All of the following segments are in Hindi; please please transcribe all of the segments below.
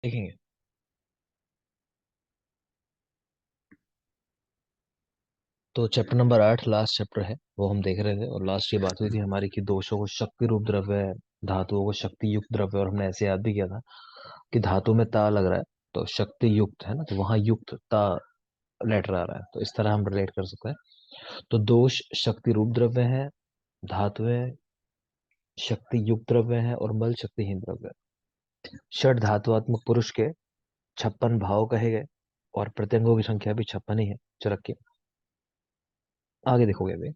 देखेंगे। तो चैप्टर नंबर 8 लास्ट चैप्टर है, वो हम देख रहे थे। और लास्ट ये बात हुई थी हमारी कि दोषों को शक्ति रूप द्रव्य है, धातुओं को शक्ति युक्त द्रव्य। और हमने ऐसे याद भी किया था कि धातु में ता लग रहा है तो शक्ति युक्त है ना, तो वहां युक्त ता लेटर आ रहा है, तो इस तरह हम रिलेट कर सकते हैं। तो दोष शक्ति रूप द्रव्य है, धातुएं शक्ति युक्त द्रव्य है, और बल शक्तिहीन द्रव्य है। षड धातुआत्मक पुरुष के 56 भाव कहे गए, और प्रत्यंगों की संख्या भी 56 ही है। जो रखिए, आगे देखोगे अभी।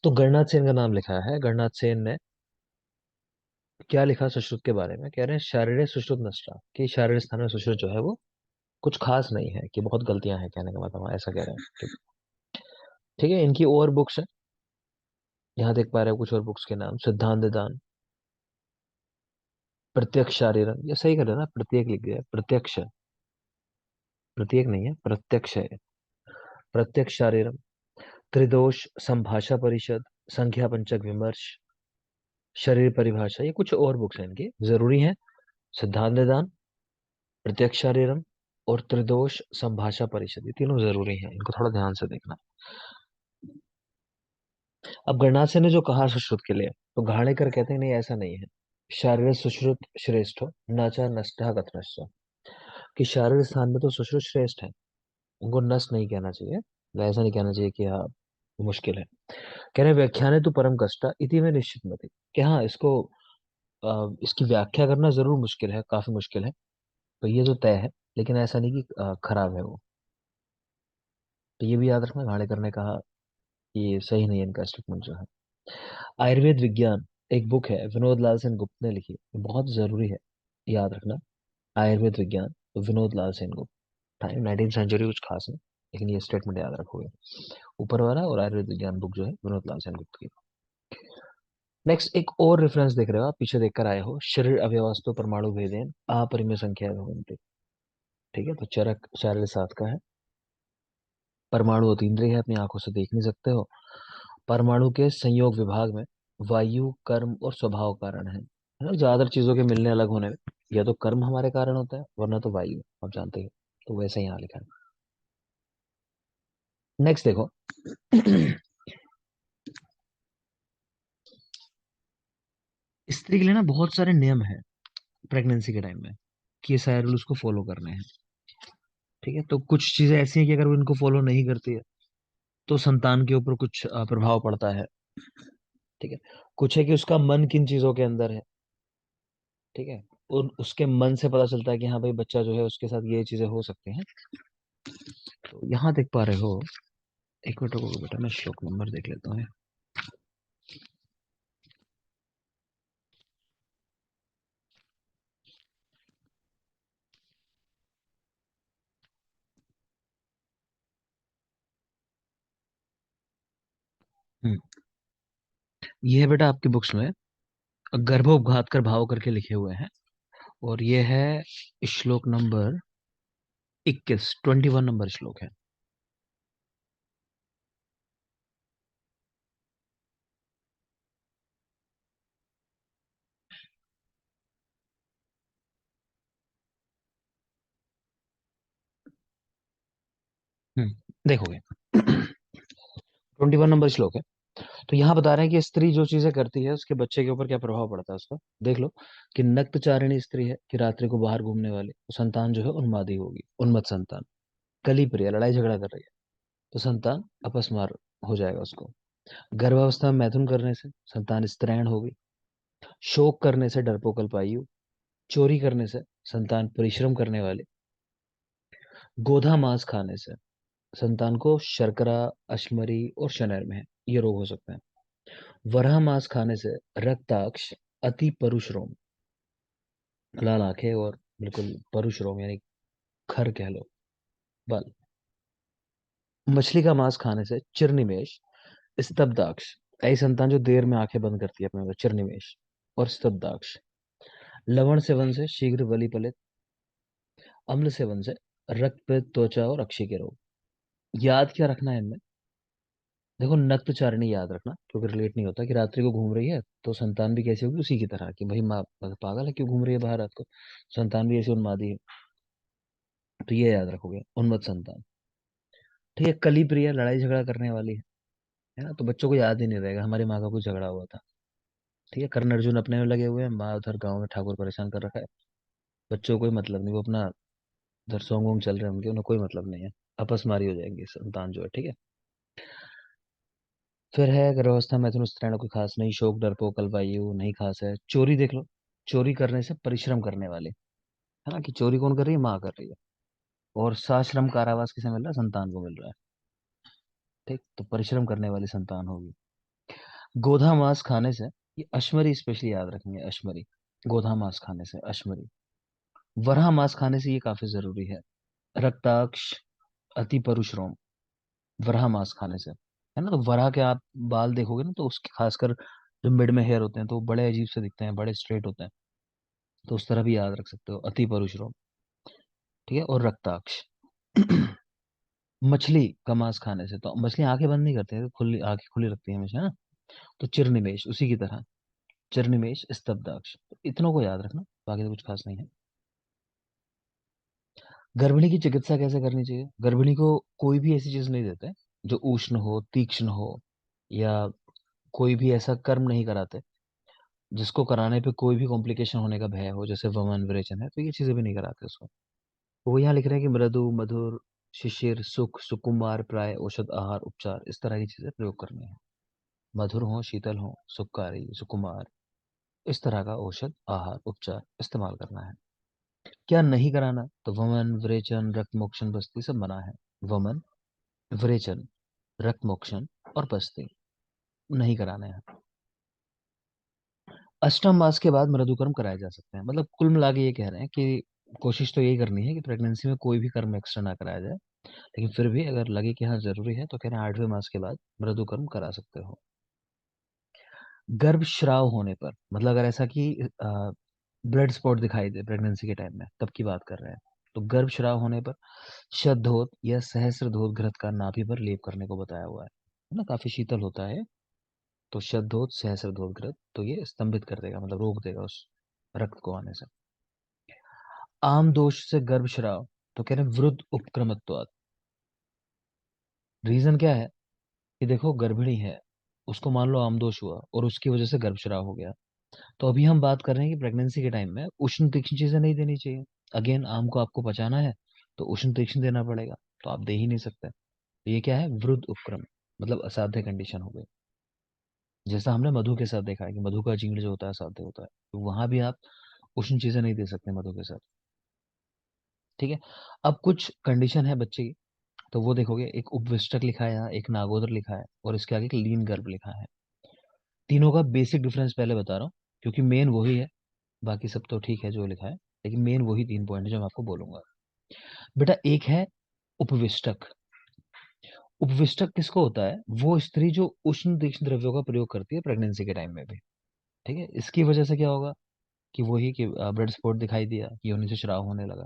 तो गणनाथ सेन का नाम लिखा है। गणनाथ सेन ने क्या लिखा सुश्रुत के बारे में? कह रहे हैं शारीरिक सुश्रुत नष्टा, कि शारीरिक स्थान में सुश्रुत जो है वो कुछ खास नहीं है, कि बहुत गलतियां हैं, कहने का मतलब ऐसा कह रहे हैं। ठीक है, इनकी और बुक्स है, यहाँ देख पा रहे हो कुछ और बुक्स के नाम। सिद्धांत दान, प्रत्यक्ष शारीरम, ये सही कर रहे हो ना, प्रत्येक लिख दिया, प्रत्यक्ष, प्रत्येक नहीं है, प्रत्यक्ष है। प्रत्यक्ष शारीरम, त्रिदोष संभाषा परिषद, संख्या पंचक विमर्श, शरीर परिभाषा, ये कुछ और बुक्स हैं इनकी, जरूरी है। सिद्धांत दान, प्रत्यक्ष शारीरम, और त्रिदोष संभाषा परिषद, ये तीनों जरूरी हैं, इनको थोड़ा ध्यान से देखना। अब गणनाथ ने जो कहा सुश्रुत के लिए, तो घाणेकर कहते हैं नहीं, ऐसा नहीं है। शारीरिक सुश्रुत श्रेष्ठ, नाचा नष्टा कथनश्च, कि शारीरिक स्थान में तो सुश्रुत श्रेष्ठ है, उनको नष्ट नहीं कहना चाहिए, ऐसा नहीं कहना चाहिए कि हाँ मुश्किल है। कह रहे व्याख्याने तो परम कष्टा इति में निश्चित मति, कि हाँ इसको इसकी व्याख्या करना जरूर मुश्किल है, काफी मुश्किल है, तो ये तो तय है। लेकिन ऐसा नहीं कि खराब है वो। तो ये भी याद रखना, घाणेकर ने कहा कि ये सही नहीं है, इनका स्टेटमेंट जो है। आयुर्वेद विज्ञान एक बुक है, विनोद लाल सेन गुप्त ने लिखी, बहुत जरूरी है, याद रखना। आयुर्वेद विज्ञान, तो विनोद लाल सेन गुप्त, टाइम 19th सेंचुरी, कुछ खास नहीं, लेकिन ये स्टेटमेंट याद रखोगे। ऊपर वाला और आयुर्वेद विज्ञान बुक जो है विनोद लाल सेन गुप्त की। नेक्स्ट एक और रेफरेंस देख रहे हो आप, पीछे देखकर आए हो, शरीर अव्यवस्थो परमाणु भेदेन अपरिमेय संख्या भवन्ति। ठीक है, तो चरक 4.7 का है। परमाणु अतीन्द्रिय है, अपनी आंखों से देख नहीं सकते हो। परमाणु के संयोग विभाग में वायु कर्म और स्वभाव कारण है ना, ज्यादातर चीजों के मिलने अलग होने में या तो कर्म हमारे कारण होता है, वरना तो वायु, आप जानते हो। तो वैसे ही यहाँ लिखा है। नेक्स्ट देखो। स्त्री के लिए ना बहुत सारे नियम है प्रेगनेंसी के टाइम में, कि ये सारे रूल्स को फॉलो करने हैं। ठीक है, तो कुछ चीजें ऐसी हैं कि अगर वो इनको फॉलो नहीं करती है तो संतान के ऊपर कुछ प्रभाव पड़ता है। ठीक है, कुछ है कि उसका मन किन चीजों के अंदर है। ठीक है, और उसके मन से पता चलता है कि हाँ भाई बच्चा जो है उसके साथ ये चीजें हो सकती हैं। तो यहाँ देख पा रहे हो, एक मिनट रुको बेटा, मैं श्लोक नंबर देख लेता हूँ। हम्म, ये है बेटा आपकी बुक्स में, गर्भोपघात कर भाव करके लिखे हुए हैं। और ये है श्लोक नंबर 21, 21 नंबर श्लोक है। देखोगे। 21 नंबर श्लोक है। तो यहाँ बता रहे हैं कि स्त्री जो चीजें करती है उसके बच्चे के ऊपर क्या प्रभाव पड़ता है उसका। देख लो कि नक्तचारिणी स्त्री है, कि रात्रि को बाहर घूमने वाली, तो संतान जो है उन्मादी होगी, उन्मत्त संतान। कली प्रिय, लड़ाई झगड़ा कर रही है, तो संतान अपस्मार हो जाएगा उसको। गर्भावस्था में मैथुन करने से संतान स्त्रैण होगी। शोक करने से डरपोक अल्पायु। चोरी करने से संतान परिश्रम करने वाले। गोधा मांस खाने से संतान को शर्करा, अश्मरी और शनैर में ये रोग हो सकते हैं। वराह मांस खाने से रक्ताक्ष, अति परुष रोम, लाल आंखें और बिल्कुल परुष रोम यानी खर कह लो, बल। मछली का मांस खाने से चिरनिमेश, स्तब्धाक्ष, ऐसी संतान जो देर में आंखें बंद करती है अपने को, चिरनिमेश और स्तब्धाक्ष। लवण सेवन से शीघ्र बलि पलित। अम्ल सेवन से रक्त पित्त त्वचा और अक्षी के रोग। याद क्या रखना है इनमें? देखो नक्तचारिणी याद रखना, क्योंकि रिलेट नहीं होता कि रात्रि को घूम रही है तो संतान भी कैसी होगी उसी की तरह, कि भाई माँ पागल है, क्यों घूम रही है बाहर रात को, संतान भी ऐसी उन्मादी है। तो ये याद रखोगे, उन्मत्त संतान। ठीक है, कली प्रिय, लड़ाई झगड़ा करने वाली है ना, तो बच्चों को याद ही नहीं रहेगा हमारी माँ का कुछ झगड़ा हुआ था। ठीक है, कर्ण अर्जुन अपने में लगे हुए हैं, माँ उधर गाँव में ठाकुर परेशान कर रखा है। बच्चों को कोई मतलब नहीं, वो अपना उधर सॉन्ग वोंग चल रहे होंगे, उन्हें कोई मतलब नहीं है। अपसमारी हो जाएंगी संतान जो है। ठीक है, फिर है गर्भावस्था में मैथुन स्त्रैण, कोई खास नहीं। शोक डरपोक अल्पायु नहीं खास है। चोरी देख लो, चोरी करने से परिश्रम करने वाले, है ना, कि चोरी कौन कर रही है, माँ कर रही है। और साश्रम कारावास किसे मिल रहा है, संतान को मिल रहा है। ठीक, तो परिश्रम करने वाली संतान होगी। गोधा मांस खाने से, ये अश्मरी स्पेशली याद रखेंगे, अश्मरी, गोधा मांस खाने से अश्मरी। वराह मांस खाने से, ये काफी जरूरी है, रक्ताक्ष, अति परुश्रम, वराह मांस खाने से, है ना। तो वराह के आप बाल देखोगे ना, तो उसके खासकर जो मिड में हेयर होते हैं तो वो बड़े अजीब से दिखते हैं, बड़े स्ट्रेट होते हैं। तो उस तरह भी याद रख सकते हो, अति परुश्रम। ठीक है, और रक्ताक्ष। मछली का मांस खाने से, तो मछली आंखें बंद नहीं करते हैं, खुली आंखें खुली रखती है हमेशा, है ना। तो चिरनिमेश उसी की तरह, चिरनिमेश स्तब्धाक्ष, तो इतनों को याद रखना, बाकी तो कुछ खास नहीं है। गर्भिणी की चिकित्सा कैसे करनी चाहिए, गर्भिणी को कोई भी ऐसी चीज नहीं देते जो उष्ण हो, तीक्ष्ण हो, या कोई भी ऐसा कर्म नहीं कराते जिसको कराने पे कोई भी कॉम्प्लिकेशन होने का भय हो, जैसे वमन विरेचन है, तो ये चीजें भी नहीं कराते उसको। वो यहाँ लिख रहे हैं कि मृदु मधुर, शिशिर सुख सुकुमार प्राय औषध आहार उपचार, इस तरह की चीजें प्रयोग करनी है। मधुर हो, शीतल हो, सुखकारी, सुकुमार, इस तरह का औषध आहार उपचार इस्तेमाल करना है। क्या नहीं कराना, तो वमन विरेचन रक्त मोक्षण बस्ती सब मना है। वमन, विरेचन, रक्त मोक्षण और बस्ती नहीं कराने हैं। अष्टम मास के बाद मृदुकर्म कराए जा सकते हैं। मतलब कुल मिला के ये कह रहे हैं कि कोशिश तो यही करनी है कि प्रेगनेंसी में कोई भी कर्म एक्स्ट्रा ना कराया जाए, लेकिन फिर भी अगर लगे कि हाँ जरूरी है, तो कह रहे हैं 8वें मास के बाद मृदुकर्म करा सकते हो। गर्भ स्राव होने पर, मतलब अगर ऐसा कि ब्लड स्पॉट दिखाई दे प्रेगनेंसी के टाइम में, तब की बात कर रहे हैं। तो गर्भ स्राव होने पर शतधोत या सहस्रधोत घृत का नाभि पर लेप करने को बताया हुआ है ना, काफी शीतल होता है। तो शतधोत सहस्रधोत घृत, तो ये स्तंभित कर देगा, मतलब रोक देगा उस रक्त को आने से। आम दोष से गर्भ स्राव, तो कह रहे हैं वृद्ध उपक्रमत्वात्। रीजन क्या है, कि देखो गर्भिणी है, उसको मान लो आमदोष हुआ और उसकी वजह से गर्भस्राव हो गया। तो अभी हम बात कर रहे हैं कि प्रेगनेंसी के टाइम में उष्ण तीक्ष्ण चीजें नहीं देनी चाहिए। अगेन आम को आपको पचाना है, तो उष्ण तीक्ष्ण देना पड़ेगा, तो आप दे ही नहीं सकते। तो ये क्या है, वृद्ध उपक्रम, मतलब असाध्य कंडीशन हो गई। जैसा हमने मधु के साथ देखा है कि मधु का जीर्ण जो होता है असाध्य होता है, तो वहां भी आप उष्ण चीजें नहीं दे सकते मधु के साथ। ठीक है, अब कुछ कंडीशन है बच्चे की, तो वो देखोगे, एक उपविष्टक लिखा है यहाँ, एक नागोदर लिखा है, और इसके आगे एक लीन गर्भ लिखा है। तीनों का बेसिक डिफरेंस पहले बता रहा हूँ, क्योंकि मेन वही है। बाकी सब तो ठीक है जो लिखा है, लेकिन मेन वही 3 पॉइंट है जो मैं आपको बोलूंगा। बेटा एक है उपविष्टक। उपविष्टक किसको होता है, वो स्त्री जो उष्ण तीक्ष्ण द्रव्यों का प्रयोग करती है प्रेगनेंसी के टाइम में भी। ठीक है, इसकी वजह से क्या होगा, कि वही कि ब्लड स्पॉट दिखाई दिया, कि योनि से स्राव होने लगा।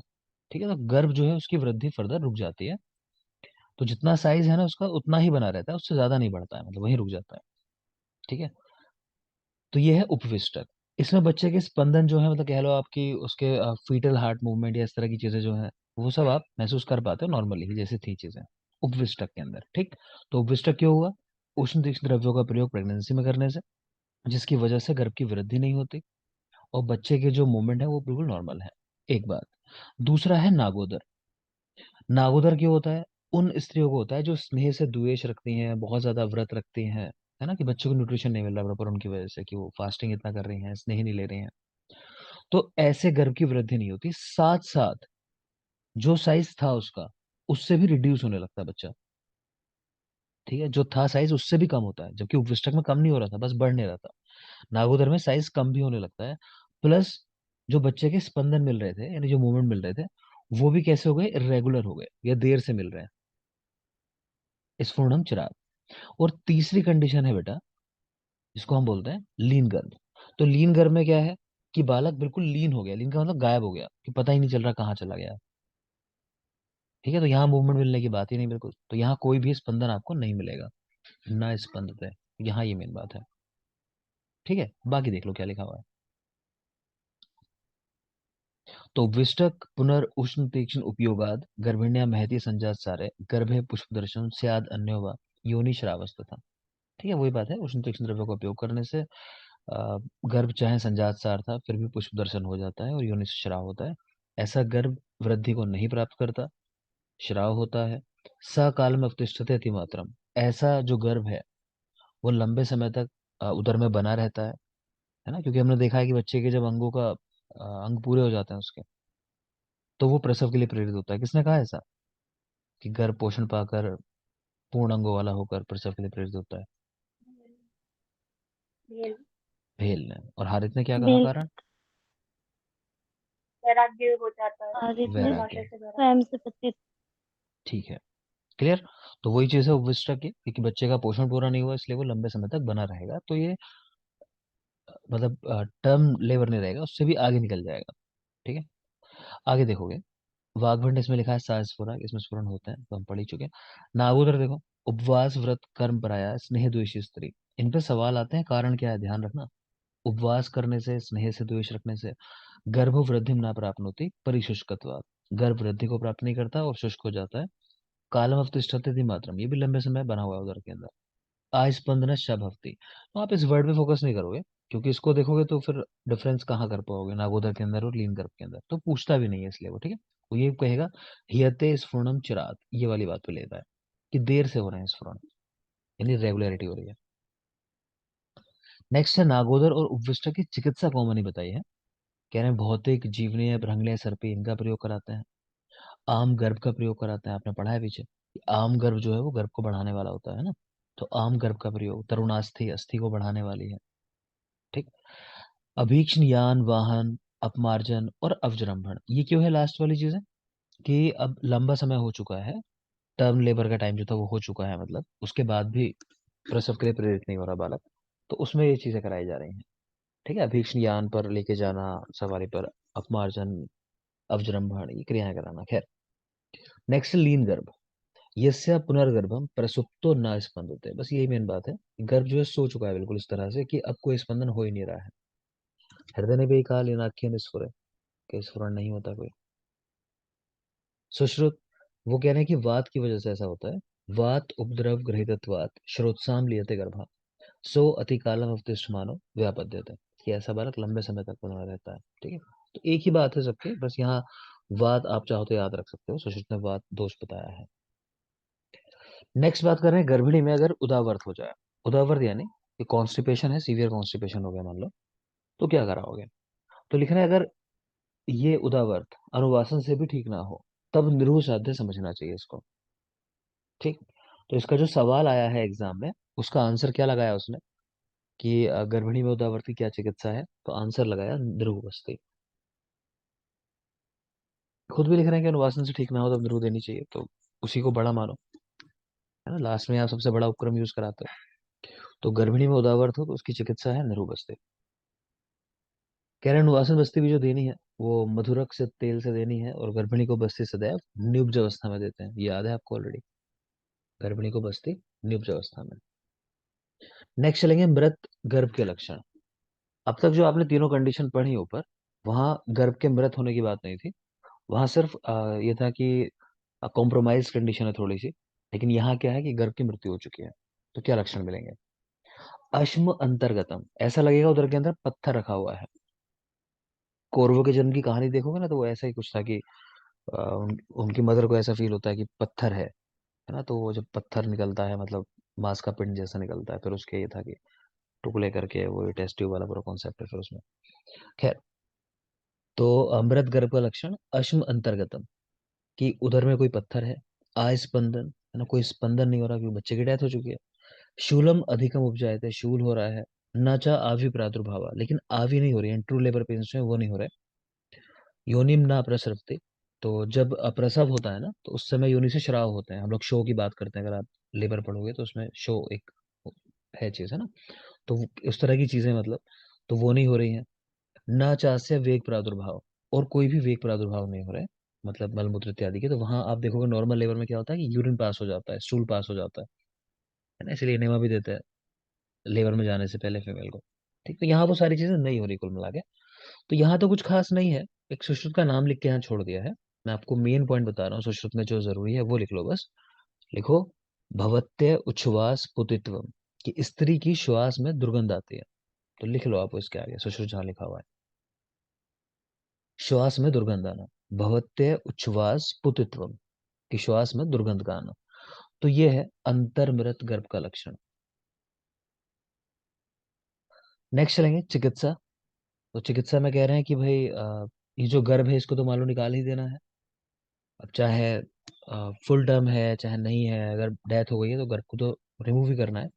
ठीक है, तो गर्भ जो है उसकी वृद्धि फर्दर रुक जाती है। तो जितना साइज है ना उसका उतना ही बना रहता है, उससे ज्यादा नहीं बढ़ता है, मतलब वही रुक जाता है। ठीक है, तो ये है उपविष्टक। इसमें बच्चे के स्पंदन जो है, मतलब कह लो आपकी उसके फीटल हार्ट मूवमेंट या इस तरह की चीजें जो है, वो सब आप महसूस कर पाते हो नॉर्मली ही, जैसे थी चीजें उपविष्टक के अंदर। ठीक, तो उपविष्टक क्यों हुआ, उष्ण तीक्ष्ण द्रव्यों का प्रयोग प्रेगनेंसी में करने से, जिसकी वजह से गर्भ की वृद्धि नहीं होती, और बच्चे के जो मूवमेंट है वो बिल्कुल नॉर्मल है। एक बात। दूसरा है नागोदर। नागोदर क्यों होता है, उन स्त्रियों को होता है जो स्नेह से द्वेष रखती हैं, बहुत ज्यादा व्रत रखती हैं, है ना, कि बच्चों को न्यूट्रिशन नहीं मिल रहा प्रॉपर उनकी वजह से, कि वो फास्टिंग इतना कर रही हैं, स्नेह नहीं ले रही हैं। तो ऐसे गर्भ की वृद्धि नहीं होती, साथ साथ जो साइज था उसका, उससे भी रिड्यूस होने लगता है बच्चा। ठीक है, जो था साइज उससे भी कम होता है, जबकि उपविष्टक में कम नहीं हो रहा था, बस बढ़ नहीं रहा था। नागोदर में साइज कम भी होने लगता है, प्लस जो बच्चे के स्पंदन मिल रहे थे, यानी जो मूवमेंट मिल रहे थे, वो भी कैसे हो गए, इरेगुलर हो गए, या देर से मिल रहे हैं, स्फुरणम चिराग। और तीसरी कंडीशन है बेटा, जिसको हम बोलते हैं लीन गर्भ। तो लीन गर्भ में क्या है, कि बालक बिल्कुल लीन हो गया, लीन का मतलब गायब हो गया, कि पता ही नहीं चल रहा कहाँ चला गया। ठीक है, तो यहाँ मूवमेंट मिलने की बात ही नहीं बिल्कुल, तो यहाँ कोई भी स्पंदन आपको नहीं मिलेगा। न स्पंदते, यहाँ ये मेन बात है। ठीक है, बाकी देख लो क्या लिखा हुआ है। तो विष्टक पुनर् उष्ण तीक्ष्ण उपयोगाद गर्भिण्या महती संजात सारे गर्भे पुष्प दर्शन स्याद अन्यो वा योनि श्रावस तथा। ठीक है, वही बात है, उष्ण तीक्ष्ण द्रव्य का उपयोग करने से गर्भ चाहे संजात सार था फिर भी पुष्प दर्शन हो जाता है और योनि से श्राव होता है। ऐसा गर्भ वृद्धि को नहीं प्राप्त करता, श्राव होता है। सकाल में अवतिष्ठते अतिमात्रम, ऐसा जो गर्भ है वो लंबे समय तक उदर में बना रहता है ना, क्योंकि हमने देखा है कि बच्चे के जब अंगों का अंग पूरे हो जाते हैं उसके, तो वो प्रसव के लिए प्रेरित होता है। किसने कहा ऐसा कि गर्भ पोषण पाकर पूर्ण अंगों वाला होकर प्रसव के लिए प्रेरित होता है? भेल। भेल ने। और हारित ने क्या कहा भेल। कारण? वैराग्य हो जाता है, और इतने वैराग्य। भाषा से स्वयं से पतित। ठीक है, क्लियर। तो वही चीज है उपविष्टा की, क्योंकि बच्चे का पोषण पूरा नहीं हुआ इसलिए वो लंबे समय तक बना रहेगा, तो ये मतलब टर्म लेबर नहीं रहेगा, उससे भी आगे निकल जाएगा। ठीक है, आगे देखोगे वाग्भट इसमें लिखा है सास्फुरा, इसमें स्फुरन होते हैं तो हम पढ़ ही चुके हैं। नागोदर देखो, उपवास व्रत कर्म पराया स्नेह द्वेषी स्त्री। इन पे सवाल आते हैं, कारण क्या है ध्यान रखना। उपवास करने से, स्नेह से, द्वेष रखने से गर्भ वृद्धि ना प्राप्त होती परिशुष्कत्वात्, गर्भ वृद्धि को प्राप्त नहीं करता और शुष्क हो जाता है। कालम अवतिष्ठते मात्रम, ये भी लंबे समय बना हुआ है उदर के अंदर। आस्पंदन भवती, तो आप इस वर्ड पे फोकस नहीं करोगे, क्योंकि इसको देखोगे तो फिर डिफरेंस कहाँ कर पाओगे नागोदर के अंदर और लीन गर्भ के अंदर, तो पूछता भी नहीं है इसलिए वो। ठीक है, वो ये कहेगा हियते स्फुरणम चिरात, ये वाली बात पे लेता है कि देर से हो रहे हैं स्फुरण, यानी रेगुलरिटी हो रही है। नेक्स्ट है नागोदर और उपविष्ट की चिकित्सा कॉमन ही बताई है। कह रहे हैं भौतिक, जीवनीय, भ्रंगलीय, सर्पी, इनका प्रयोग कराते हैं। आम गर्भ का प्रयोग कराते हैं, आपने पढ़ा है पीछे कि आम गर्भ जो है वो गर्भ को बढ़ाने वाला होता है ना, तो आम गर्भ का प्रयोग। तरुणास्थि, अस्थि को बढ़ाने वाली है। ठीक। अभीक्ष्ण यान वाहन, अपमार्जन और अवजृंभण, ये क्यों है लास्ट वाली चीजें, कि अब लंबा समय हो चुका है, टर्म लेबर का टाइम जो था वो हो चुका है, मतलब उसके बाद भी प्रसव के लिए प्रेरित नहीं हो रहा बालक, तो उसमें ये चीजें कराई जा रही हैं। ठीक है, अभीक्ष्ण यान पर लेके जाना, सवारी पर, अपमार्जन, अवजृंभण, ये क्रियाएं कराना। खैर, नेक्स्ट लीन गर्भ, यस्य पुनर्गर्भम प्रसुप्तो न स्पंदते, बस यही मेन बात है। गर्भ जो है सो चुका है बिल्कुल इस तरह से कि अब कोई स्पंदन हो ही नहीं रहा है। हृदय ने भी कहा लीनाख्य निस्फुर, कि स्फुरण नहीं होता कोई। सुश्रुत, वो कह रहे हैं कि वात की वजह से ऐसा होता है। वात उपद्रव गृहीतत्वात् श्रोत्साम लियते गर्भा, सो अति कालम अवतिष्ठ मानो व्यापद्यते, कि ऐसा बालक लंबे समय तक बना रहता है। ठीक है, तो एक ही बात है सबके, बस यहाँ वात आप चाहो तो याद रख सकते हो, सुश्रुत ने वात दोष बताया है। नेक्स्ट बात कर रहे हैं गर्भिणी में अगर उदावर्त हो जाए। उदावर्त यानी कि कॉन्स्टिपेशन है, सीवियर कॉन्स्टिपेशन हो गया मान लो, तो क्या कराओगे? तो लिख रहे हैं अगर ये उदावर्त अनुवासन से भी ठीक ना हो, तब निरूह साध्य समझना चाहिए इसको। ठीक। तो इसका जो सवाल आया है एग्जाम में, उसका आंसर क्या लगाया उसने, कि गर्भिणी में उदावर्त की क्या चिकित्सा है, तो आंसर लगाया निरूह। खुद भी लिख रहे हैं कि अनुवासन से ठीक ना हो तब निरूह देनी चाहिए, तो उसी को बड़ा मानो, है ना, लास्ट में आप सबसे बड़ा उपक्रम यूज कराते हो। तो गर्भिणी में उदावर्त हो तो उसकी चिकित्सा है निरूह। कह रहे हैं अनुवासन बस्ती भी जो देनी है वो मधुरक से तेल से देनी है, और गर्भिणी को बस्ती सदैव निब्ज अवस्था में देते हैं, ये याद है आपको ऑलरेडी। गर्भिणी को बस्ती निब्ज अवस्था में। नेक्स्ट चलेंगे मृत गर्भ के लक्षण। अब तक जो आपने तीनों कंडीशन पढ़ी ऊपर, वहां गर्भ के मृत होने की बात नहीं थी, वहां सिर्फ ये था कि कॉम्प्रोमाइज कंडीशन है थोड़ी सी। लेकिन यहाँ क्या है कि गर्भ की मृत्यु हो चुकी है, तो क्या लक्षण मिलेंगे? अश्म अंतर्गतम, ऐसा लगेगा उधर के अंदर पत्थर रखा हुआ है। कौरवों के जन्म की कहानी देखोगे ना, तो वो ऐसा ही कुछ था कि उनकी मदर को ऐसा फील होता है कि पत्थर है ना, तो वो जब पत्थर निकलता है, मतलब मांस का पिंड जैसा निकलता है, फिर उसके ये था कि टुकड़े करके वो टेस्ट ट्यूब वाला पूरा कॉन्सेप्ट है फिर उसमें। खैर, तो अमृत गर्भ का लक्षण अश्म अंतर्गतम, कि उधर में कोई पत्थर है। आस्पंदन, है ना, कोई स्पंदन नहीं हो रहा क्योंकि बच्चे की डेथ हो चुकी है। शूलम अधिकम उपजायते, शूल हो रहा है। नाचा आवी प्रादुर्भाव, लेकिन आवी नहीं हो रही है, ट्रू लेबर पेन्स में वो नहीं हो रहा है। योनिम ना प्रसरते, तो जब अप्रसव होता है ना, तो उस समय योनि से श्राव होते हैं। हम लोग शो की बात करते हैं, अगर आप लेबर पढ़ोगे तो उसमें शो एक है चीज, है ना, तो उस तरह की चीजें मतलब, तो वो नहीं हो रही है। ना चास्य वेग प्रादुर्भाव, और कोई भी वेग प्रादुर्भाव नहीं हो रहा है, मतलब मलमूत्र इत्यादि के। तो वहां आप देखोगे नॉर्मल लेबर में क्या होता है कि यूरिन पास हो जाता है, स्टूल पास हो जाता है है ना, इसलिए एनेमा भी देते हैं लेबर में जाने से पहले फीमेल को। ठीक, तो यहाँ वो सारी चीजें नहीं हो रही कुल मिला के। तो यहाँ तो कुछ खास नहीं है, एक सुश्रुत का नाम लिख के यहाँ छोड़ दिया है। मैं आपको मेन पॉइंट बता रहा हूँ, सुश्रुत में जो जरूरी है वो लिख लो बस। लिखो, भवत्य उच्छ्वास पुतित्वम, कि स्त्री की श्वास में दुर्गंध आती है। तो लिख लो आप इसके आगे सुश्रुत जहाँ लिखा हुआ है, श्वास में दुर्गंध आना, भवत्य उच्छ्वास पुतित्वम, कि श्वास में दुर्गंध का आना। तो ये है अंतर्मृत गर्भ का लक्षण। नेक्स्ट चलेंगे चिकित्सा। तो चिकित्सा में कह रहे हैं कि भाई ये जो गर्भ है इसको तो मालूम निकाल ही देना है। अब चाहे फुल टर्म है चाहे नहीं है, अगर डेथ हो गई है तो गर्भ को तो रिमूव ही करना है।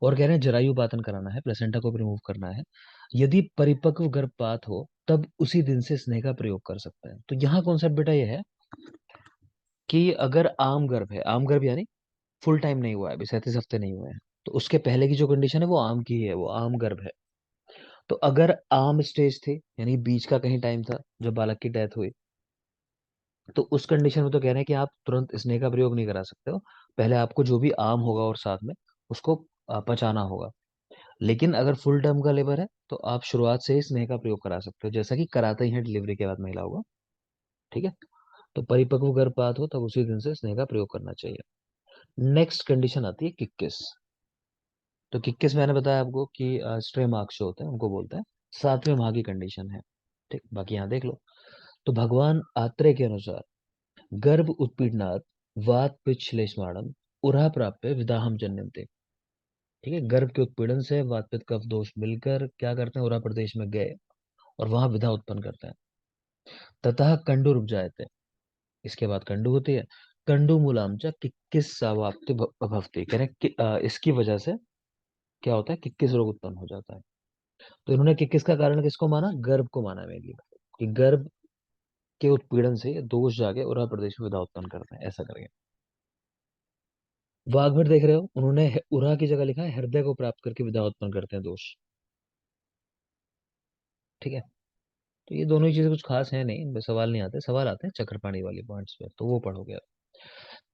और कह रहे हैं जरायुपातन कराना है, प्लेसेंटा को भी रिमूव करना है। यदि परिपक्व गर्भपात हो तब उसी दिन से स्नेह का प्रयोग कर सकते हैं। तो यहाँ कॉन्सेप्ट बेटा ये है कि अगर आम गर्भ है, आम गर्भ यानी फुल टाइम नहीं हुआ है, अभी 37 हफ्ते नहीं हुए हैं, तो उसके पहले की जो कंडीशन है वो आम की ही है, वो आम गर्भ है। तो अगर आम स्टेज थी यानी बीच का कहीं टाइम था जब बालक की डेथ हुई, तो उस कंडीशन में तो कह रहे हैं कि आप तुरंत स्नेह का प्रयोग नहीं करा सकते हो। पहले आपको जो भी आम होगा और साथ में उसको पचाना होगा। लेकिन अगर फुल टर्म का लेबर है तो आप शुरुआत से ही स्नेह का प्रयोग करा सकते हो, जैसा कि कराते ही हैं डिलीवरी के बाद महिलाओं को। ठीक है, तो परिपक्व गर्भपात हो तब उसी दिन से स्नेह का प्रयोग करना चाहिए। नेक्स्ट कंडीशन आती है 21। तो 21 मैंने बताया आपको कि स्ट्रे मार्क्स जो होते हैं उनको बोलते हैं, 7वें माह की कंडीशन है। ठीक, बाकी यहाँ देख लो। तो भगवान आत्रेय के अनुसार गर्भ उत्पीड़नात् वात पित्त श्लेष्माणम उरहा प्राप्य विदाहम जन्यन्ते। ठीक है, गर्भ के उत्पीड़न से वात पित्त कफ दोष मिलकर क्या करते हैं, उरहा प्रदेश में गए और वहां विधा उत्पन्न करते हैं। ततः कंडु रुक जाते, इसके बाद कंडु होती है। कंडु मूलाम च किक्किस सावाप्ति भवति, कह रहे हैं कि इसकी वजह से क्या होता है, किक्किस रोग उत्पन्न हो जाता है। तो इन्होंने किक्किस का कारण किसको माना, गर्भ को माना मेनली, कि गर्भ के उत्पीड़न से ये दोष जाके उरहा प्रदेश में विधा उत्पन्न करते हैं, ऐसा करके। वाग्भट देख रहे हो, उन्होंने उरहा की जगह लिखा है हृदय को प्राप्त करके विधा उत्पन्न करते हैं दोष। ठीक है, तो ये दोनों ही चीजें कुछ खास है नहीं, इनमें सवाल नहीं आते, सवाल आते हैं चक्रपाणी वाली पॉइंट्स पे, तो वो पढ़ोगे आप।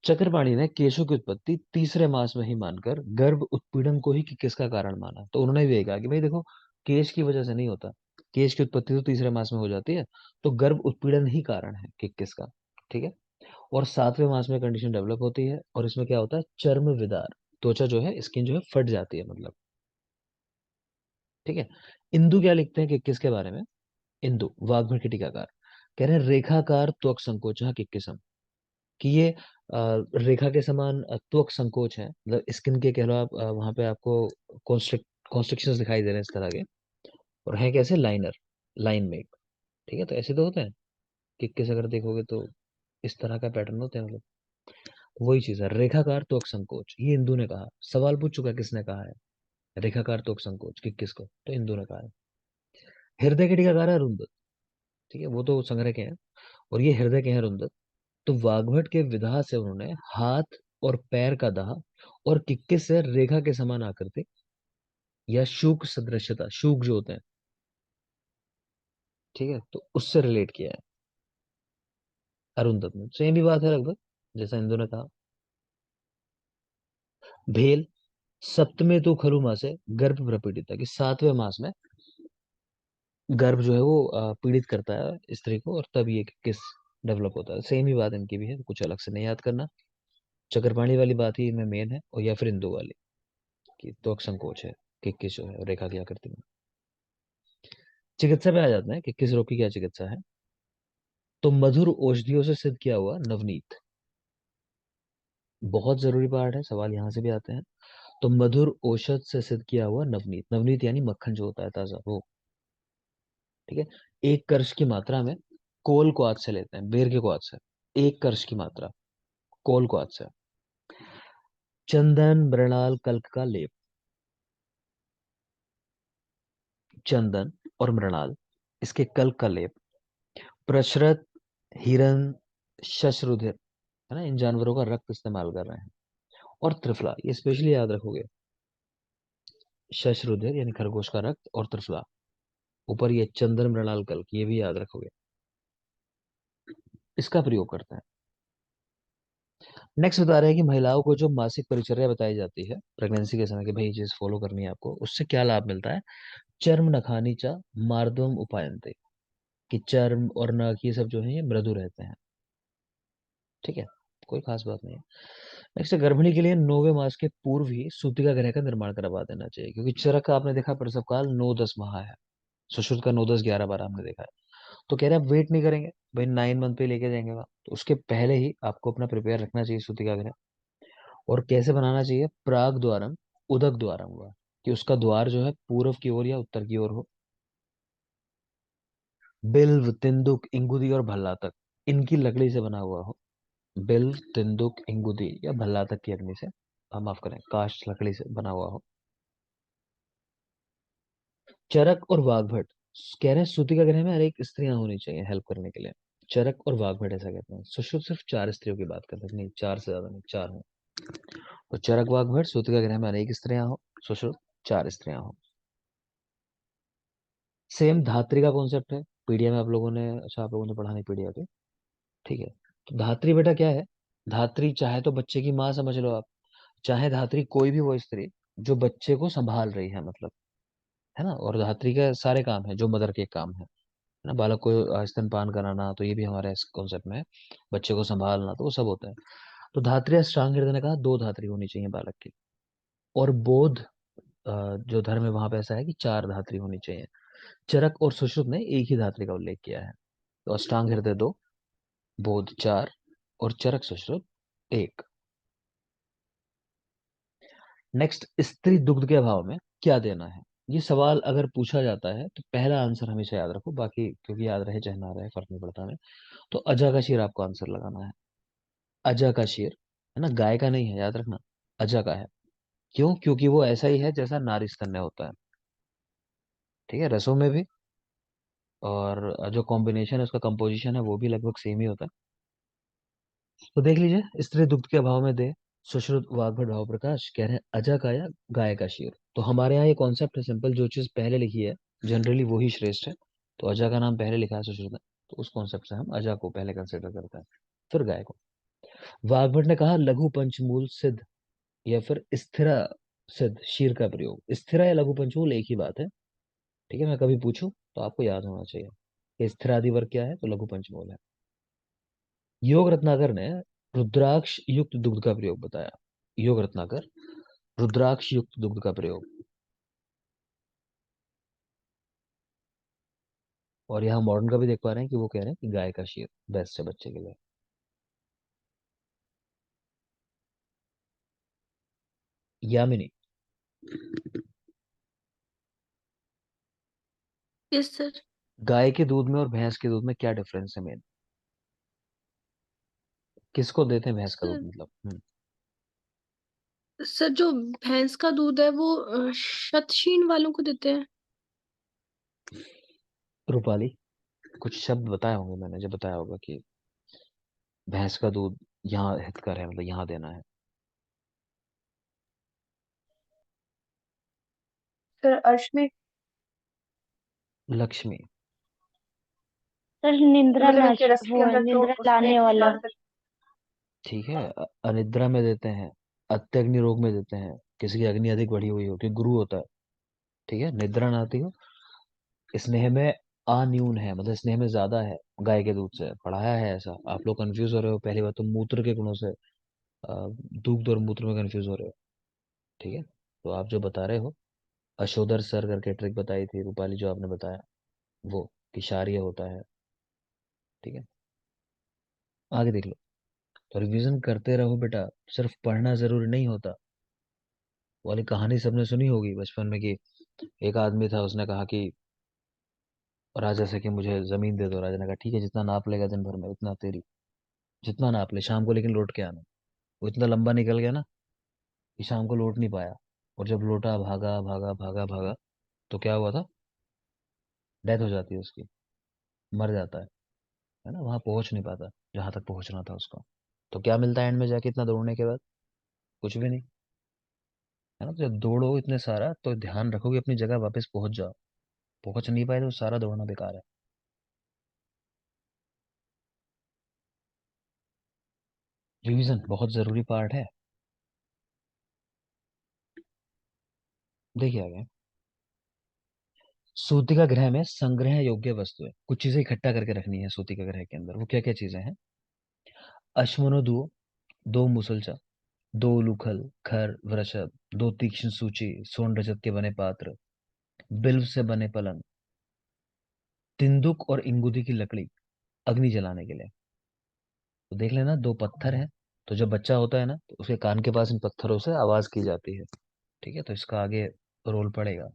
चक्रपाणी ने केशों की उत्पत्ति तीसरे मास में ही मानकर गर्भ उत्पीड़न को ही किसका कारण माना। तो उन्होंने भी यही कहा कि भाई देखो, केश की वजह से नहीं होता, केश की उत्पत्ति तो तीसरे मास में हो जाती है, तो गर्भ उत्पीड़न ही कारण है किसका। ठीक है, और 7वें मास में कंडीशन डेवलप होती है, और इसमें क्या होता है, चर्म विदार, त्वचा जो है स्किन जो है फट जाती है मतलब। ठीक है, इंदु क्या लिखते हैं किस के बारे में, इंदु वाग्भट के टीकाकार कह रहे हैं रेखाकार त्वक संकोच किक्किसम, कि ये रेखा के समान त्वक संकोच है, मतलब स्किन के कह लो आप, वहां पे आपको कॉन्स्ट्रिक्शंस दिखाई दे रहे हैं इस तरह के, और है कैसे, लाइनर, लाइन में। ठीक है, तो ऐसे तो होते हैं किस अगर देखोगे तो इस तरह का पैटर्न होता है मतलब। वही चीज है रेखाकार त्वक संकोच, ये इंदु ने कहा। सवाल पूछ चुका किसने कहा है, रेखाकार त्वक संकोच किसको, तो इंदु ने कहा है। हृदय के टीकाकार है रुंद, ठीक है, वो तो संग्रह के हैं, और ये हृदय के हैं रुंद। तो वाग्भट के विधा से उन्होंने हाथ और पैर का दाह और किक्किस से रेखा के समान आकृति या शूक सदृश्यता, शूक जो होते हैं, ठीक है, तो उससे रिलेट किया है अरुंधत में। सेम ही बात है लगभग, जैसा इंदु ने कहा। भेल, सप्तमे तो खरु मासे गर्भ प्रपीड़िता, कि 7वें मास में गर्भ जो है वो पीड़ित करता है स्त्री को, और तब ये किस डेवलप होता है। सेम ही बात इनकी भी है, तो कुछ अलग से नहीं याद करना। चक्रपाणी वाली बात ही इनमें मेन है, और या फिर इंदु वाली, कि त्वक संकोच है कि किस जो है रेखा की आकृति में। चिकित्सा पे आ जाते हैं कि किस रोग की क्या चिकित्सा है। तो मधुर औषधियों से सिद्ध किया हुआ नवनीत बहुत जरूरी पार्ट है, सवाल यहाँ से भी आते हैं। तो मधुर औषध से सिद्ध किया हुआ नवनीत, नवनीत यानी मक्खन जो होता है ताजा वो। ठीक है, 1 कर्श की मात्रा में कोल क्वाथ से लेते हैं, बेर के क्वाथ से, 1 कर्श की मात्रा कोल क्वाथ से। चंदन मृणाल कल्क का लेप, चंदन और मृणाल इसके कल्क का लेप, प्रशरत, हिरन, शशरुधिर, है ना, इन जानवरों का रक्त इस्तेमाल कर रहे हैं। और त्रिफला, ये स्पेशली याद रखोगे, शशरुधिर यानी खरगोश का रक्त, और त्रिफला, ऊपर ये चंदन मृणाल कल्क, ये भी याद रखोगे, इसका प्रयोग करते हैं। नेक्स्ट बता रहे हैं कि महिलाओं को जो मासिक परिचर्या बताई जाती है प्रेगनेंसी के समय कि भाई ये चीज फॉलो करनी है आपको, उससे क्या लाभ मिलता है। चर्म नखानी चा मार्दवम उपायंते, कि चर्म और नख ये सब जो है ये मृदु रहते हैं। ठीक है, कोई खास बात नहीं है। नेक्स्ट, गर्भिणी के लिए 9वें मास के पूर्व ही सूतिका गृह का निर्माण करवा देना चाहिए, क्योंकि चरक का आपने देखा प्रसव काल 9-10 माह है, सुश्रुत का 9-10-11 बार हमने देखा है। तो कह रहे हैं वेट नहीं करेंगे भाई, 9 मंथ पे लेके जाएंगे वहाँ, तो उसके पहले ही आपको अपना प्रिपेयर रखना चाहिए सूतिका गृह। और कैसे बनाना चाहिए, प्राग द्वारम उदक द्वारम हुआ, कि उसका द्वार जो है पूर्व की ओर या उत्तर की ओर हो। बिल्व, तिंदुक, इंगुदी और भल्ला तक इनकी लकड़ी से बना हुआ हो। बिल्व, तिंदुक, इंगुदी या भल्ला तक की अग्नि से, माफ करें, काष्ठ लकड़ी से बना हुआ हो। चरक और वाग्भट, कह रहे हैं सूतिका गृह में हर एक स्त्रियां होनी चाहिए हेल्प करने के लिए। चरक और वाग्भट ऐसा कहते हैं। सुश्रुत सिर्फ 4 स्त्रियों की बात करते हैं, नहीं 4 से ज्यादा नहीं, 4 हो। तो चरक वाग्भट सूतिका गृह में अनेक स्त्रियां हो, सुश्रुत 4 स्त्रियां हो। सेम धात्री का कॉन्सेप्ट है, पीडिया में आप लोगों ने, अच्छा आप लोगों ने पढ़ा नहीं पीडिया पे, ठीक है। तो धात्री बेटा क्या है, धात्री चाहे तो बच्चे की माँ समझ लो आप, चाहे धात्री कोई भी वो स्त्री जो बच्चे को संभाल रही है, मतलब, है ना। और धात्री का सारे काम है जो मदर के काम है ना, बालक को स्तनपान कराना तो ये भी हमारे इस कॉन्सेप्ट में है, बच्चे को संभालना तो वो सब होता है। तो धात्री अष्टांग हृदय ने कहा 2 धात्री होनी चाहिए बालक की। और बोध, जो धर्म है वहां पे ऐसा है कि 4 धात्री होनी चाहिए। चरक और सुश्रुत ने एक ही धात्री का उल्लेख किया है। तो अष्टांग हृदय 2, बोध 4 और चरक सुश्रुत 1। नेक्स्ट, स्त्री दुग्ध के अभाव में क्या देना है। ये सवाल अगर पूछा जाता है तो पहला आंसर हमेशा याद रखो, बाकी क्योंकि याद रहे चाहे ना रहे फर्क नहीं पड़ता हमें। तो अजा का शीर आपको आंसर लगाना है। अजा का शीर, है ना, गाय का नहीं है, याद रखना, अजा का है। क्यों, क्योंकि वो ऐसा ही है जैसा नारी स्तन में होता है, ठीक है, रसों में भी। और जो कॉम्बिनेशन है उसका कंपोजिशन है वो भी लगभग सेम ही होता है। तो देख लीजिए, स्त्री दुग्ध के अभाव में दे, सुश्रुत वाग्भट भाव प्रकाश, कह रहे हैं अजा का या गाय का शीर। तो हमारे यहाँ ये कॉन्सेप्ट है सिंपल, जो चीज पहले लिखी है जनरली वही श्रेष्ठ है। तो अजा का नाम पहले लिखा है सुश्रुत ने, तो उस कॉन्सेप्ट से हम अजा को पहले कंसिडर करते हैं, फिर गाय को। वाग्भट ने कहा लघु पंचमूल सिद्ध या फिर स्थिरा सिद्ध शीर का प्रयोग। स्थिरा या लघु पंचमूल एक ही बात है, ठीक है। मैं कभी पूछूं तो आपको याद होना चाहिए कि स्थिरादि वर्ग क्या है, तो लघु पंचमूल है। योग रत्नाकर ने रुद्राक्ष युक्त दुग्ध का प्रयोग बताया। योग रत्नाकर, रुद्राक्ष युक्त दुग्ध का प्रयोग। और यहाँ मॉडर्न का भी देख पा रहे हैं कि वो कह रहे हैं कि गाय का शीर बेस्ट है बच्चे के लिए। Yamini, yes sir. गाय के दूध में और भैंस के दूध में क्या डिफरेंस है मेन, किसको देते हैं भैंस का दूध, सर मतलब सर जो भैंस का दूध है वो शतशीन वालों को देते हैं। रूपाली, कुछ शब्द बताए होंगे मैंने, जब बताया होगा कि भैंस का दूध यहाँ हितकर है, मतलब यहाँ देना है। सर अर्श में। लक्ष्मी, सर निंद्रा मतलब इनके रस के अंदर तो निंद्रा उसमें लाने वाला, ला सकते। ठीक है। अनिद्रा में देते हैं, अत्यग्नि रोग में देते हैं, किसी की अग्नि अधिक बढ़ी हुई हो कि गुरु होता है, ठीक है, निद्रा ना आती हो। स्नेह में अन्यून है, मतलब स्नेह में ज्यादा है गाय के दूध से, पढ़ाया है ऐसा। आप लोग कंफ्यूज हो रहे हो, पहली बात तो मूत्र के गुणों से, दूध और मूत्र में कंफ्यूज हो रहे हो, ठीक है। तो आप जो बता रहे हो, अशोदर सर करके ट्रिक बताई थी रूपाली, जो आपने बताया वो, कि क्षारीय होता है, ठीक है। आगे देख लो। तो रिवीजन करते रहो बेटा, सिर्फ पढ़ना जरूरी नहीं होता। वो वाली कहानी सबने सुनी होगी बचपन में कि एक आदमी था, उसने कहा कि राजा से कि मुझे जमीन दे दो। राजा ने कहा ठीक है, जितना नाप लेगा दिन भर में उतना तेरी, जितना नाप ले, शाम को लेकिन लौट के आना। वो इतना लंबा निकल गया ना कि शाम को लौट नहीं पाया। और जब लौटा, भागा भागा भागा भागा, तो क्या हुआ था, डेथ हो जाती है उसकी, मर जाता है ना, वहां पहुंच नहीं पाता जहां तक पहुंचना था उसको। तो क्या मिलता है एंड में जाके इतना दौड़ने के बाद, कुछ भी नहीं, है ना। तो जब दौड़ो इतने सारा तो ध्यान रखो कि अपनी जगह वापस पहुंच जाओ। पहुंच नहीं पाए तो सारा दौड़ना बेकार है। रिवीजन बहुत जरूरी पार्ट है। देखिए आगे, सूतिका ग्रह में संग्रह योग्य वस्तु है, कुछ चीजें इकट्ठा करके रखनी है सूतिका ग्रह के अंदर। वो क्या क्या चीजें हैं? अश्वनो दो मुसलचा, दो उलूखल, खर वृषभ, दो तीक्ष्ण सूची, स्वर्ण रजत के बने पात्र, बिल्व से बने पलंग, तिंदुक और इंगुदी की लकड़ी अग्नि जलाने के लिए। तो देख लेना, दो पत्थर हैं। तो जब बच्चा होता है ना, तो उसके कान के पास इन पत्थरों से आवाज की जाती है। ठीक है, तो इसका आगे रोल पड़ेगा।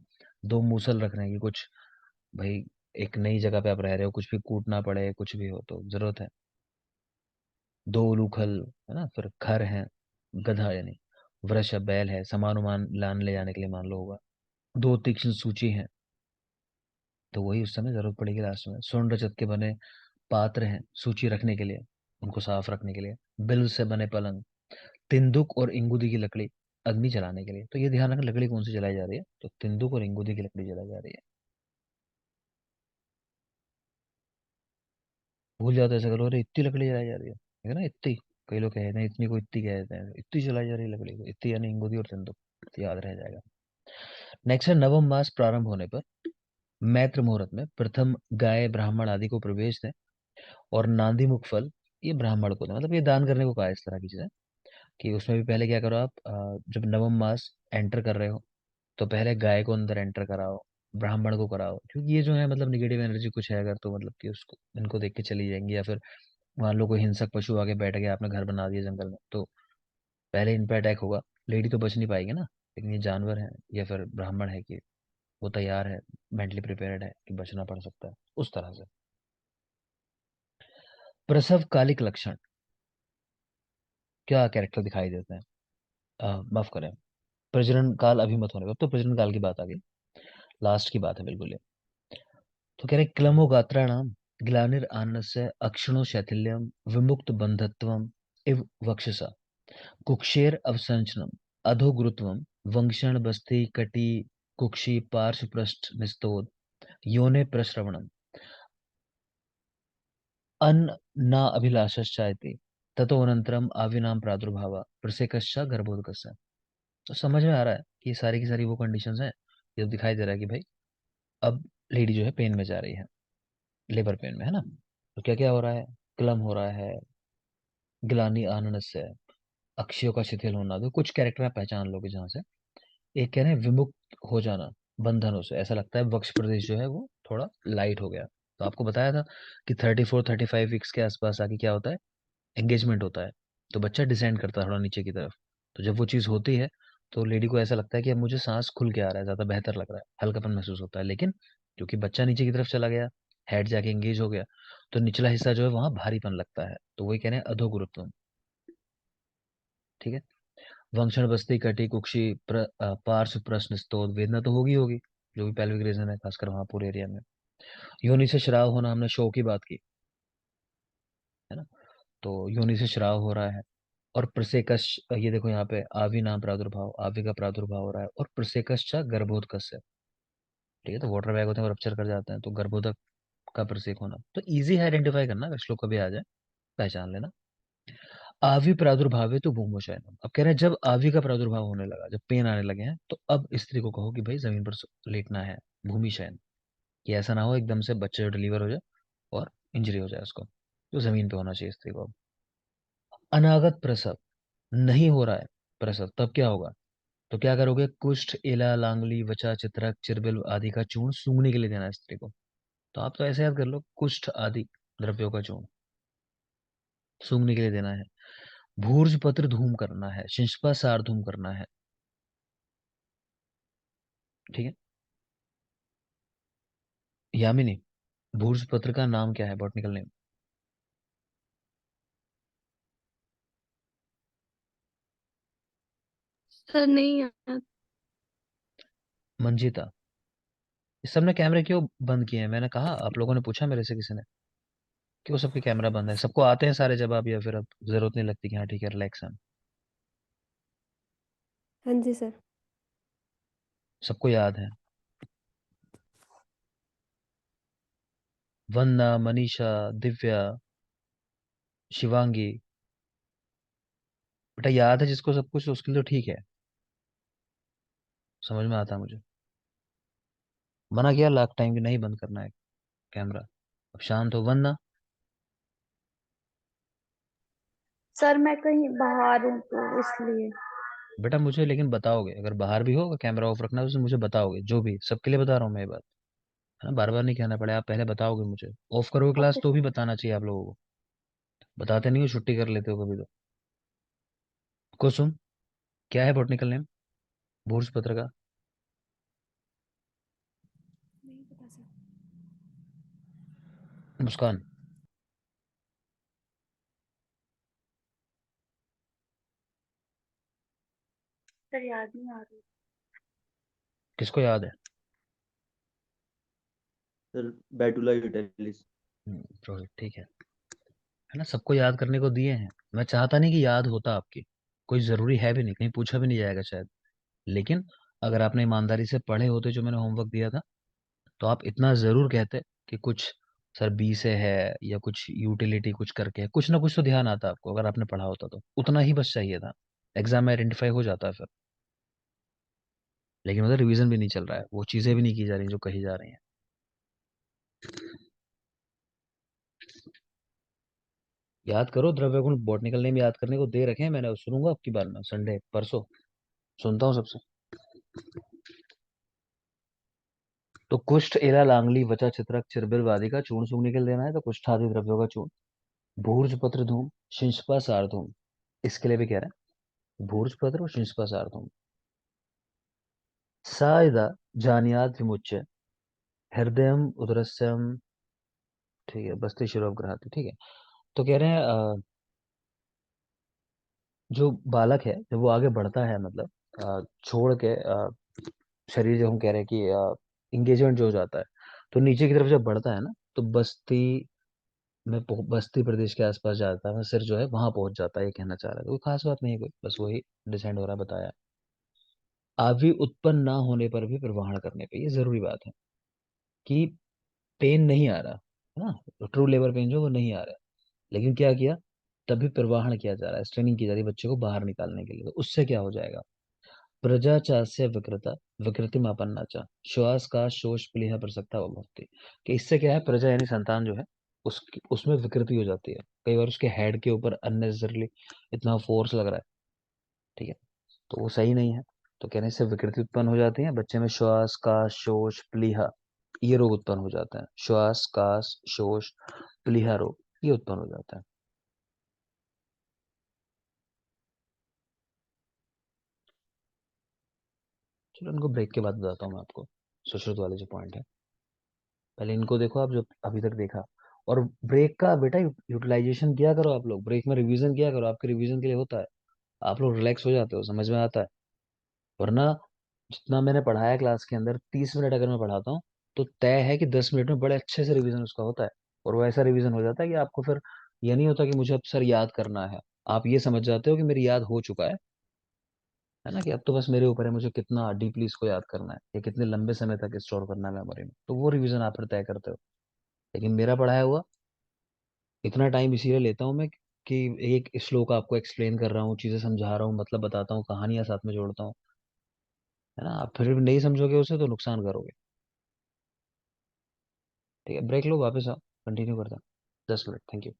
दो मूसल रखने की, कुछ भाई एक नई जगह पे आप रह रहे हो, कुछ भी कूटना पड़े, कुछ भी हो तो जरूरत है। दो उलूखल, है ना, फिर खर है, गधा यानी वृषभ बैल है, सामान उमान लान ले जाने के लिए मान लो होगा। दो तीक्ष्ण सूची है, तो वही उस समय जरूरत पड़ेगी लास्ट में। स्वर्ण रजत के बने पात्र हैं सूची रखने के लिए, उनको साफ रखने के लिए। बिल से बने पलंग, तिंदुक और इंगुदी की लकड़ी अग्नि जलाने के लिए। तो ये ध्यान रखना, लकड़ी कौन सी जलाई जा रही है, तो तिंदुक और इंगुदी की लकड़ी जलाई जा रही है। भूल जाते ऐसा करो, अरे इतनी लकड़ी जलाई जा रही है ना, इतनी। कई लोग कहते हैं इतनी को इतनी कहते हैं, इतनी जलाई जा रही है लकड़ी को, इतनी यानी इंगुदी और तिंदुक, तो याद रह जाएगा। नेक्स्ट है, नवम मास प्रारंभ होने पर मैत्र मुहूर्त में प्रथम गाय ब्राह्मण आदि को प्रवेश दें, और नांदी मुख फल ये ब्राह्मण को दें। मतलब ये दान करने को कहा है इस तरह की चीजें, कि उसमें भी पहले क्या करो आप, जब नवम मास एंटर कर रहे हो, तो पहले गाय को अंदर एंटर कराओ, ब्राह्मण को कराओ, क्योंकि ये जो है मतलब निगेटिव एनर्जी कुछ है अगर, तो मतलब कि उसको इनको देख के चली जाएंगी। या फिर मान लो कोई हिंसक पशु आगे बैठ गया, आपने घर बना दिया जंगल में, तो पहले इन पे अटैक होगा। लेडी तो बच नहीं पाएगी ना, लेकिन ये जानवर है या फिर ब्राह्मण है कि वो तैयार है, मेंटली प्रिपेयर्ड है कि बचना पड़ सकता है, उस तरह से। प्रसव कालिक लक्षण, क्या कैरेक्टर दिखाई देते हैं? माफ करें, प्रजनन काल अभिमत होने पर, तो प्रजनन काल की बात आ गई, लास्ट की बात है बिल्कुल ये। तो कह रहे क्लमो गात्राणाम ग्लानिर आनस्य अक्षणो शैथिल्यम विमुक्त बंधत्वम इव वक्षसा कुक्षेर अवसंचनम अधोगुरुत्वम वंक्षण बस्ति कटी कुक्षी पार्श्व पृष्ठ निस्तोद योने प्रश्रवणम अन्न न अभिलाषश्चायते ततो अनंतरम आविनाम प्रादुर्भाव प्रसेकश्च गर्भोदकस्य। तो समझ में आ रहा है कि ये सारी की सारी वो कंडीशंस हैं। ये तो दिखाई दे रहा है कि भाई अब लेडी जो है पेन में जा रही है, लेबर पेन में, है ना। तो क्या क्या हो रहा है? क्लम हो रहा है, ग्लानि आननस्य, अक्षियों का शिथिल होना। तो कुछ कैरेक्टर आप पहचान लोगे जहां से। एक कह रहे हैं विमुक्त हो जाना बंधनों से, ऐसा लगता है वक्ष प्रदेश जो है वो थोड़ा लाइट हो गया। तो आपको बताया था कि 34-35 वीक्स के आसपास आके क्या होता है, एंगेजमेंट होता है, तो बच्चा डिसेंड करता है थोड़ा नीचे की तरफ। तो जब वो चीज़ होती है, तो लेडी को ऐसा लगता है कि अब मुझे सांस खुल के आ रहा है, ज़्यादा बेहतर लग रहा है, हल्कापन महसूस होता है। लेकिन क्योंकि बच्चा नीचे की तरफ चला गया, हेड जाके एंगेज हो गया, तो निचला हिस्सा जो है वहां भारीपन लगता है। तो वही कह रहे हैं अधोगुरुत्व। ठीक है। वंक्षण बस्ती कटी कुक्षी पार्श्व प्रश्न स्तोद, वेदना तो होगी होगी, जो भी पेल्विक रीजन है खासकर वहां पूरे एरिया में। योनि से श्राव होना, हमने शो की बात की, है ना। तो योनि से श्राव हो रहा है। और प्रसेकश, ये देखो यहाँ पे आवी नाम प्रादुर्भाव, आवी का प्रादुर्भाव हो रहा है। और प्रसेकश्चा गर्भोदक से, ठीक है, तो वाटर बैग होते हैं वो रप्चर कर जाते हैं, तो गर्भोदक का प्रसेक होना। तो इजी है आइडेंटिफाई करना, अगर श्लोक कभी आ जाए पहचान लेना। आवी प्रादुर्भाव है तो भूमो शयनम। अब कह रहे हैं जब आवी का प्रादुर्भाव होने लगा, जब पेन आने लगे हैं, तो अब स्त्री को कहो कि भाई जमीन पर लेटना है, भूमि शयन। कि ऐसा ना हो एकदम से बच्चे जो डिलीवर हो जाए और इंजरी हो जाए उसको, तो जमीन पे होना चाहिए स्त्री को। अनागत प्रसव, नहीं हो रहा है प्रसव, तब क्या होगा? तो क्या करोगे? कुष्ठ, एला, लांगली, वचा, चित्रक, चिरबिल आदि का चूर्ण सूंघने के लिए देना है स्त्री को। तो आप तो ऐसे याद कर लो, कुष्ठ आदि द्रव्यों का चूर्ण सूंघने के लिए देना है। भूर्ज पत्र धूम करना है, शिंशपा सार धूम करना है। ठीक है। यामिनी, भूर्ज पत्र का नाम क्या है, बॉटनिकल नेम? सर नहीं यार। मंजिता। इस सबने कैमरे क्यों बंद किए हैं? मैंने कहा, आप लोगों ने पूछा मेरे से किसी ने, क्यों सबके कैमरा बंद है? सबको आते हैं सारे जवाब, या फिर अब जरूरत नहीं लगती कि हाँ ठीक है रिलैक्स है? हाँ जी सर। सबको याद है? वंदना, मनीषा, दिव्या, शिवांगी, बेटा याद है जिसको सब कुछ, उसके लिए तो ठीक है, समझ में आता है मुझे। मना किया लाख टाइम कि नहीं बंद करना है कैमरा। अब शांत हो, वरना। सर मैं कहीं बाहर हूँ तो इसलिए। बेटा मुझे लेकिन बताओगे, अगर बाहर भी हो कैमरा ऑफ रखना है, उसे मुझे बताओगे, जो भी, सबके लिए बता रहा हूँ मैं ये बात, है ना, बार बार नहीं कहना पड़े, आप पहले बताओगे मुझे। ऑफ करोगे क्लास ओके तो सर। भी बताना चाहिए आप लोगों को। बताते नहीं हो, छुट्टी कर लेते हो कभी तो। कुसुम, क्या है बॉटनिकल नेम भूर्ज पत्र का? नहीं पता सर। मुस्कान, सर याद नहीं आ रही। किसको याद है? सर बैटुला यूटिलिस। ठीक है ना, सबको याद करने को दिए हैं। मैं चाहता नहीं कि याद होता आपकी, कोई जरूरी है भी नहीं, कहीं पूछा भी नहीं जाएगा शायद। लेकिन अगर आपने ईमानदारी से पढ़े होते जो मैंने होमवर्क दिया था, तो आप इतना जरूर कहते कि कुछ सर बी से है, या कुछ यूटिलिटी कुछ करके है, कुछ ना कुछ तो ध्यान आता आपको, अगर आपने पढ़ा होता तो उतना ही बस चाहिए था। एग्जाम में आइडेंटिफाई हो जाता है फिर। लेकिन उधर रिवीजन भी नहीं चल रहा है, वो चीजें भी नहीं की जा रही जो कही जा रही हैं। याद करो, द्रव्य गुण बॉटनिकल नेम याद करने को दे रखे हैं मैंने, सुनूंगा आपकी बार में संडे परसों, सुनता हूँ सबसे। तो कुष्ठ, एला, लांगली, वचा, चित्रक, चिरबिर आदि का चूर्ण सूंघने के लिए देना है, तो कुष्ठादि द्रव्यों का चूर्ण। भूर्ज पत्र धूम, शिंशपा सारधूम, इसके लिए भी कह रहे हैं भूर्ज पत्र और शिंशपा सारधूम। साइदा जानियात विमुच्य, हृदयम उदरस्यम, ठीक है, बस्ती शिरोग्रहाति, ठीक है। तो कह रहे हैं जो बालक है जब वो आगे बढ़ता है, मतलब छोड़ के शरीर, जो हम कह रहे हैं कि इंगेजमेंट जो हो जाता है, तो नीचे की तरफ जब बढ़ता है ना, तो बस्ती में बस्ती प्रदेश के आसपास जाता है, सिर जो है वहां पहुंच जाता है, ये कहना चाह रहा है। तो कोई खास बात नहीं है, कोई बस वही डिसेंड हो रहा है, बताया। आदि उत्पन्न ना होने पर भी प्रवहन करने पे, ये जरूरी बात है कि पेन नहीं आ रहा है ना, ट्रू लेबर पेन जो वो नहीं आ रहा है, लेकिन क्या किया, तभी प्रवाहन किया जा रहा है, स्ट्रेनिंग की जा रही है बच्चे को बाहर निकालने के लिए। तो उससे क्या हो जाएगा, प्रजा चास्य विकृता, विकृति मापन्ना चा, श्वास का शोष प्लीहा प्रसक्ता व भक्ति। कि इससे क्या है, प्रजा यानी संतान जो है, उसमें विकृति हो जाती है, कई बार उसके हेड के ऊपर अननेसेसरली इतना फोर्स लग रहा है, ठीक है, तो वो सही नहीं है। तो कहने से विकृति उत्पन्न हो जाती है बच्चे में, श्वास का शोष प्लीहा, ये रोग उत्पन्न हो जाता है, श्वास काश शोष प्लीहा रोग, ये उत्पन्न हो जाता है। चलो इनको ब्रेक के बाद बताता हूँ मैं आपको, सुश्रुत वाले जो पॉइंट है, पहले इनको देखो आप, जो अभी तक देखा। और ब्रेक का बेटा यूटिलाइजेशन किया करो, आप लोग ब्रेक में रिवीजन किया करो, आपके रिवीजन के लिए होता है, आप लोग रिलैक्स हो जाते हो, समझ में आता है। वरना जितना मैंने पढ़ाया क्लास के अंदर, 30 मिनट अगर मैं पढ़ाता हूँ, तो तय है कि 10 मिनट में बड़े अच्छे से रिवीजन उसका होता है। और वो ऐसा रिवीजन हो जाता है कि आपको फिर ये नहीं होता कि मुझे अब सर याद करना है, आप ये समझ जाते हो कि मेरी याद हो चुका है ना, कि अब तो बस मेरे ऊपर है मुझे कितना डीपली इसको याद करना है, या कितने लंबे समय तक स्टोर करना है मेमोरी में, तो वो रिवीजन आप फिर तय करते हो। लेकिन मेरा पढ़ाया हुआ इतना टाइम इसीलिए लेता हूँ मैं, कि एक श्लोक आपको एक्सप्लेन कर रहा हूँ, चीजें समझा रहा हूँ, मतलब बताता हूँ, कहानियां साथ में जोड़ता हूँ, है ना, आप फिर भी नहीं समझोगे उसे तो नुकसान करोगे। ठीक है, ब्रेक लो, वापस आओ, कंटिन्यू करता हूँ, 10 मिनट, थैंक यू।